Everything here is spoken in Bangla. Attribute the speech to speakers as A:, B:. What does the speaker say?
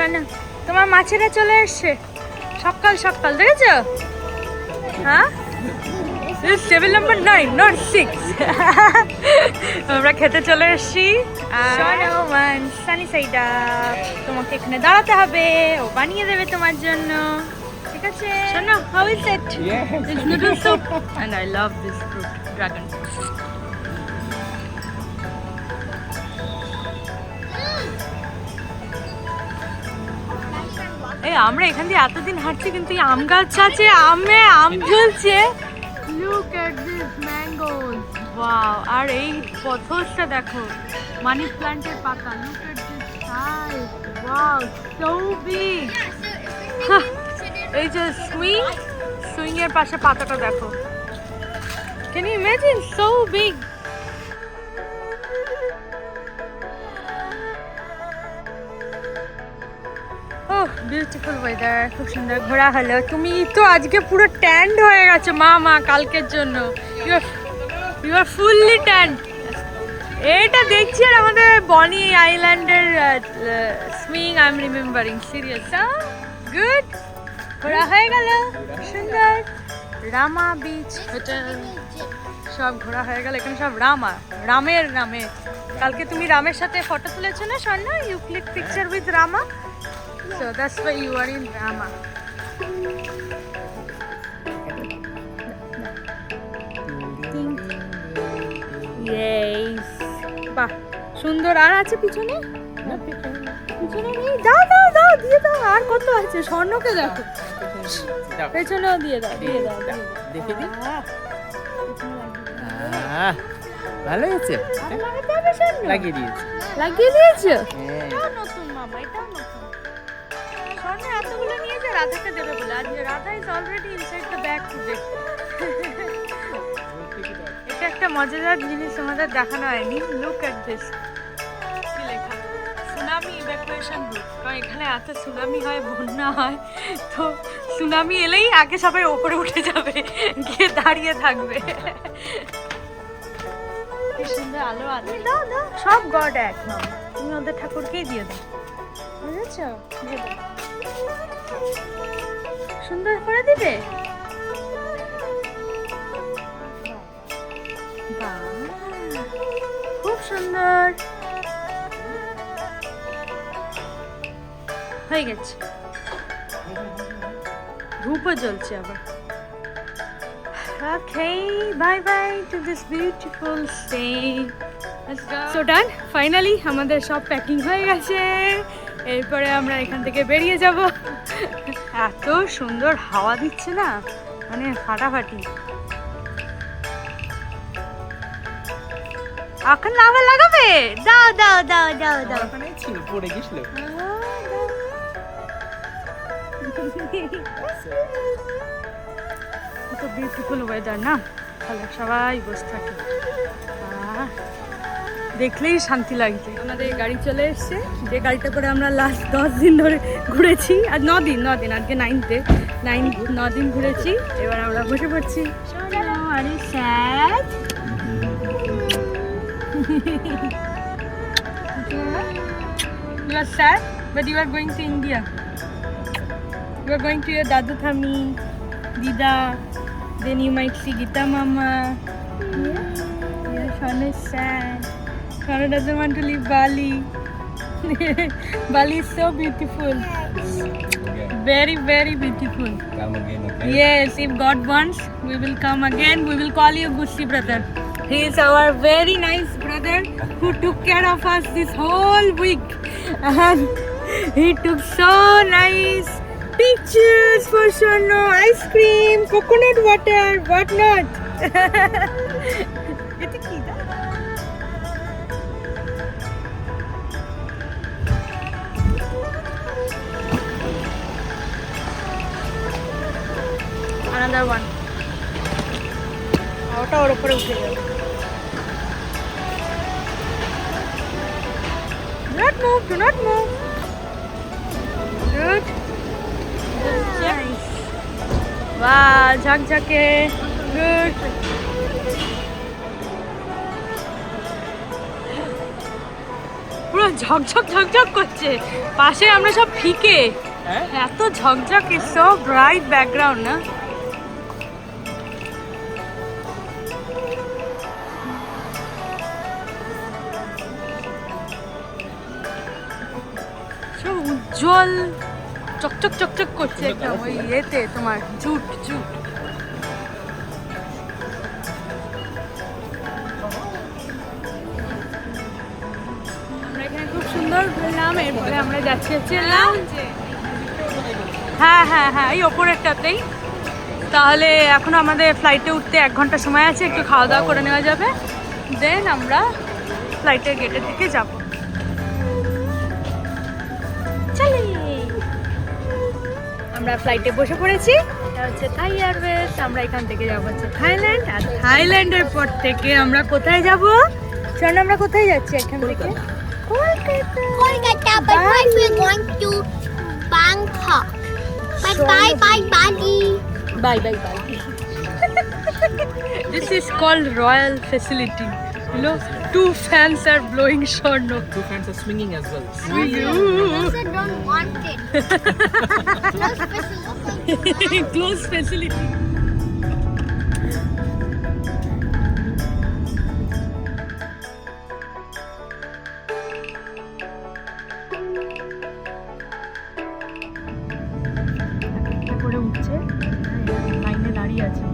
A: শোনো তোমার মাছেরা চলে এসছে সকাল সকাল, দেখেছো? হ্যাঁ, টেবিল নাম্বার 9 নট 6। আমরা খেতে চলে এসেছি। সানি সাইড আপ, তোমাকে এখানে দাঁড়াতে হবে, ও বানিয়ে দেবে তোমার জন্য, ঠিক আছে? শোনো, how is it? This noodle soup and I love this fruit, dragon fruit. এই আমরা এখান দিয়ে এতদিন হাঁটছি কিন্তু এই আম গাছ আছে, আম ঝুলছে। Look at this mangoes, wow! আর এই পথসটা দেখো, মানি প্ল্যান্টের পাতা। Look at this size, wow, so big. এই যে সুইং এর পাশে পাতাটা দেখো, can you imagine? So big. Beautiful weather, খুব সুন্দর ঘোরা হলো। তুমি তো আজকে পুরো ট্যান্ড হয়ে গেছো মা কালকের জন্য। You are fully tanned. এটা দেখছি আর আমাদের বনি আইল্যান্ডের swing I am remembering, serious. Good, ঘোরা হয়ে গেল, সুন্দর। রামা বিচ হোটেল সব ঘোরা হয়ে গেল। এখানে সব রামের নামে। কালকে তুমি রামের সাথে ফটো তুলেছো না Swarna? You click picture with Rama, so that's why you are in Rama. Yes, বাহ সুন্দর। আর আছে পিছনে? পিছনে নেই, দাও দিয়ে দাও। আর কত আছে? স্বর্ণকে দেখো, পেছনেও দিয়ে দাও।
B: দেখে দিই। ভালো হয়েছে, লাগিয়ে দিয়েছো? এটাও নতুন মামা, এটাও নতুন। স্বর্ণ এতগুলো নিয়েছে রাধাকে দেবে বলে। আজ Radha is already inside the bag today. এটা একটা মজাদার জিনিস আমাদের দেখানো হয়নি। লুক এট দিস, কি লেখা? Tsunami evacuation route. কারণ এখানে এত সুনামি হয়, বন্যা হয়, তো সুনামি এলেই আগে সবাই ওপরে উঠে যাবে, গিয়ে দাঁড়িয়ে থাকবে। কি সুন্দর আলো আলো। দাও সব গড এক মামা, তুমি ওদের ঠাকুরকেই দিয়ে দাও, বুঝেছো? দিয়ে দাও, সুন্দর করে দিবে। খুব সুন্দর হয়ে গেছে। ধূপও জ্বলছে আবার। Okay, bye to this beautiful stay. Let's go. So done. Finally আমাদের সব প্যাকিং হয়ে গেছে। এরপরে আমরা এখান থেকে বেরিয়ে যাব। এত সুন্দর হাওয়া দিচ্ছে না, মানে ফাটাফাটি। এখন আবার লাগাবে? দাও।
C: ওখানে ছিল, পড়ে গেছিল।
A: কত বিউটিফুল ওয়েদার না, তাহলে সবাই বসে থাকে, দেখলেই শান্তি লাগছে। আমাদের গাড়ি চলে এসছে, যে গাড়িটা করে আমরা লাস্ট 10 দিন ধরে ঘুরেছি। আর 9 দিন, আজকে 9 দিন ঘুরেছি। এবার আমরা বসে পড়ছি। আরে sad, you are sad but you are going to India, you are going to your dadu thami, dida, then you might see Gita mama. Yeah, Shana is sad. Shana doesn't want to leave Bali. Bali is so beautiful, very beautiful.
C: Come again, okay?
A: Yes, if God wants, we will come again. We will call you Gusi brother. He is our very nice brother who took care of us this whole week, and he took so nice pictures for Shano, ice cream, coconut water, what not. It's a kid. Another one. ওটা ওর উপরে উঠে যাবে। Do not move. Good. Nice. Wow, ঝকঝকে। Good. পুরো পুরো ঝকঝক ঝকঝক করছে, পাশে আমরা সব ফিকে,
C: হ্যাঁ
A: এত ঝকঝক, ইজ সো ব্রাইট ব্যাকগ্রাউন্ড না? সব উজ্জ্বল চকচক চকচক করছে একদম ওই ইয়েতে তোমার জুট জুট। আমরা এখানে খুব সুন্দর ঘুরলাম, এরপরে আমরা যাচ্ছি হচ্ছে লাউঞ্জে। হ্যাঁ হ্যাঁ হ্যাঁ, এই ওপরেরটাতেই। তাহলে এখন আমাদের ফ্লাইটে উঠতে 1 ঘন্টা সময় আছে, একটু খাওয়া দাওয়া করে নেওয়া যাবে, দেন আমরা ফ্লাইটের গেটের দিকে যাব। চলে আমরা ফ্লাইটে বসে পড়েছি, এটা হচ্ছে থাই এয়ারওয়েজ। আমরা এখান থেকে যাবো হচ্ছে থাইল্যান্ড, আর থাইল্যান্ডের পর থেকে আমরা কোথায় যাব? চল আমরা কোথায় যাচ্ছি এখান থেকে?
D: Kolkata, but first we're going to Bangkok. But bye bye Bali.
A: Bye bye bye. This is called royal facility. You know, 2 fans are blowing Sharno.
C: 2 fans are swinging as well.
D: Also don't want it. Close facility.
A: Close facility. করে উঠছে, লাইনে দাঁড়িয়ে আছে।